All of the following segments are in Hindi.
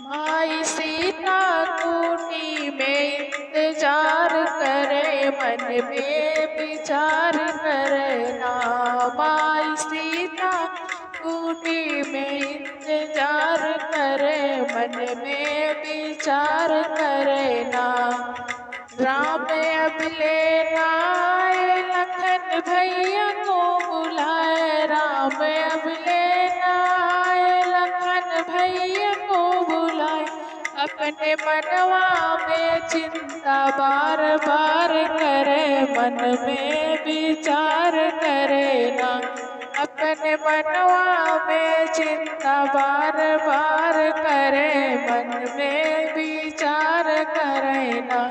माई सीता कूटी में इंतजार करे, मन में विचार करे ना। माई सीता कूटी में इंतजार करे, मन में विचार करे ना। राम अब लेना आए, लखन भैया को बुलाए। राम अब लेना आए, लखन भैया को बुलाए। अपने मनवा में चिंता बार बार करे, मन में विचार करे ना। अपने मनवा में चिंता बार बार करे, मन में विचार करे ना।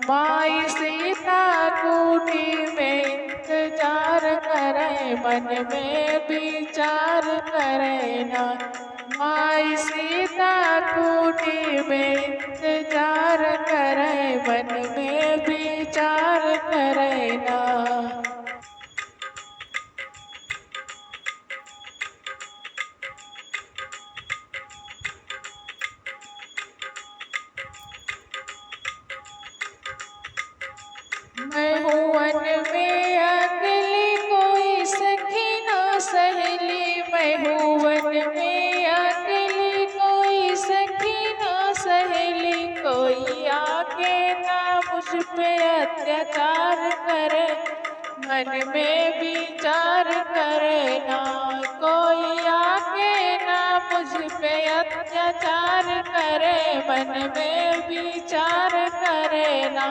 माई सीता कूटी में इंतजार करे, मन में विचार करे ना। माई सीता कूटी में इंतजार करे, मन में विचार करे ना। मैं हूँ वन में अकेली, कोई सखी ना सहेली। मैं हूँ वन में अकेली, कोई सखी ना सहेली। कोई आके ना मुझ पे अत्याचार करे, मन में विचार करे ना। कोई आके ना मुझ पे अत्याचार करे, मन में विचार करे ना।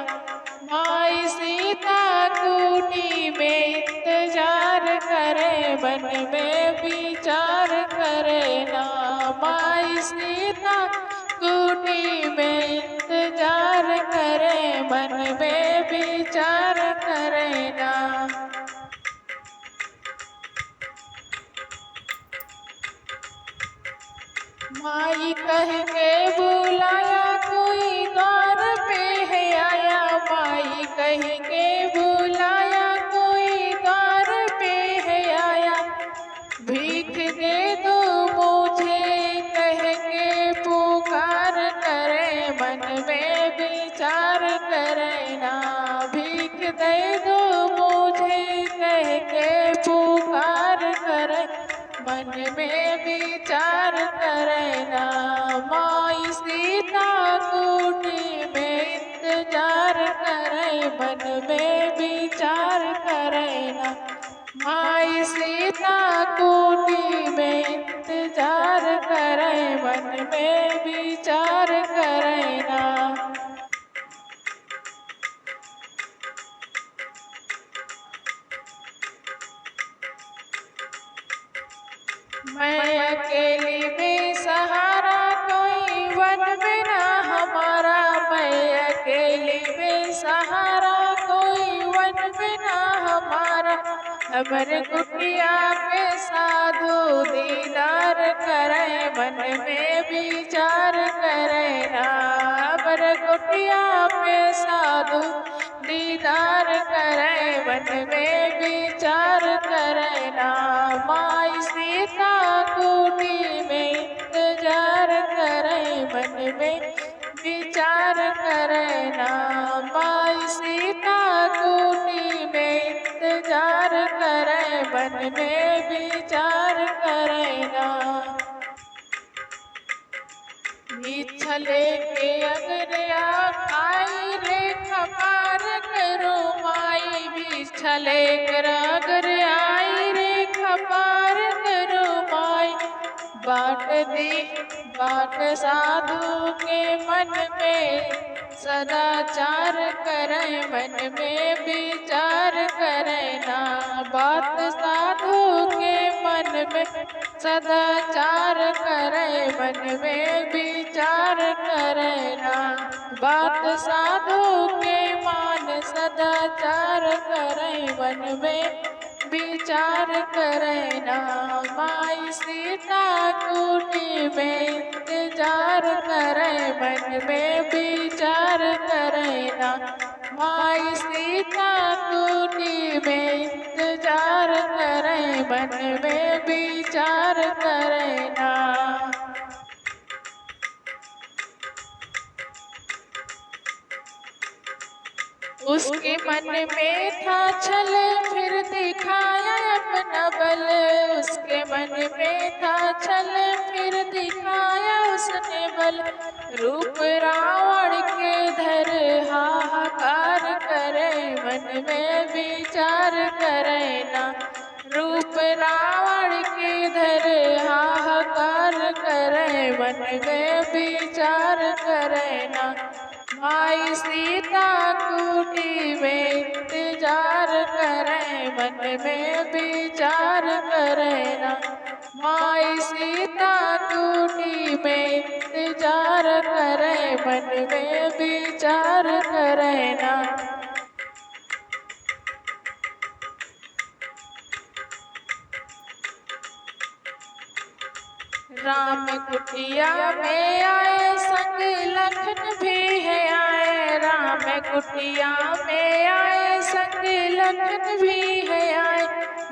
माई सीता कूटी में इंतजार करे, मन में विचार करे ना। माई सीता कूटी में इंतजार करे, मन में विचार करे ना। माई कह के बुलाया, कोई द्वार पे है आया। माई कह के बुलाया, कोई द्वार पे है आया। भीख दे दो मुझे कह के पुकार करे, मन में विचार करे ना। भीख दे दो मुझे कह के पुकार करे, मन में विचार करे ना। माई सीता कूटी में इंतजार करे, मन में विचार करे ना। माई सीता कूटी में इंतजार करे, मन में विचार करे ना। मैं अकेली बेसहारा, कोई वन में ना हमारा। मैं अकेली बेसहारा, कोई वन में ना हमारा। हमर कुटिया पे साधु दीदार करे, मन में विचार करे ना। हमर कुटिया पे साधु दीदार करे, मन में विचार करे ना। माई सीता कूटी में इंतजार करे, मन में विचार करे ना। माई सीता कूटी में इंतजार करे, मन में विचार करे ना। छले के अगर आई रेखा पार करो माई। भी छले कर अगर आई रेखा पार करो माई। बाट साधु के मन में सदाचार करे, मन में विचार करे ना। बात साधु के मन में सदाचार करे, मन में विचार करे ना। बात साधु के मान सदाचार करे, मन में विचार करे ना। माई सीता कूटी में इंतजार करे, मन में विचार करे ना। माई सीता कूटी में इंतजार करे, मन में विचार करे ना। उसके मन में था छल फिर दिखाया अपना बल। उसके मन में था छल फिर दिखाया उसने बल। रूप रावण के धर हाहाकार करे मन में विचार करे ना। रूप रावण के धर हाहाकार करे मन में विचार करे ना। माई सीता कुटी में इंतजार करे मन में विचार करे ना। माई सीता कुटी में इंतजार करे मन में विचार करे ना। राम कुटिया में आए संग लखन भी है आए। राम कुटिया में आए संग लखन भी है आए।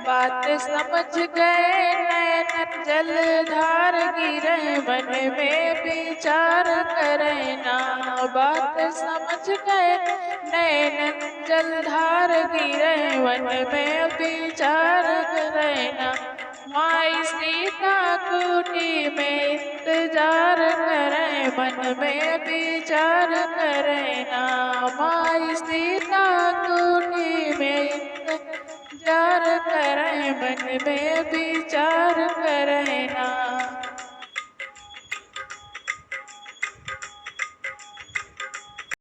बात समझ गए नैनन जलधार गिरे मन में विचार करे ना। बात समझ गए नैनन जलधार गिरे मन में विचार करे ना। माई सीता कुटी में इंतजार करे मन में विचार करे ना। माई सीता कुटी में इंतजार करे मन में विचार